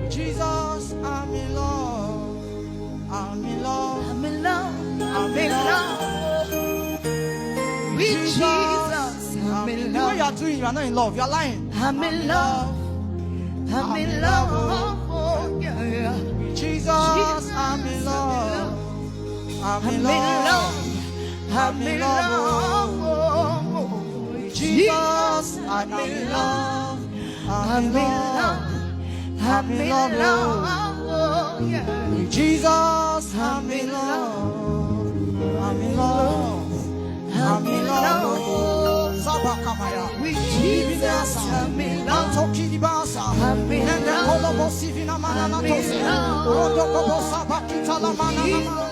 Jesus, I'm in love. I'm in love. I'm in love. I'm in love. With Jesus, I'm in The way you are love. doing, you are not in love. You are lying. I'm in love. I'm in love. Oh, yeah, yeah. Jesus, I'm in love. I'm in love. I'm in love. Jesus, I'm in love. I'm in love. I'm in love. Jesus, I'm in love. I'm in love. I'm in love. Sabakamaya. With Jesus, I'm in love. I'm in love. I'm in love.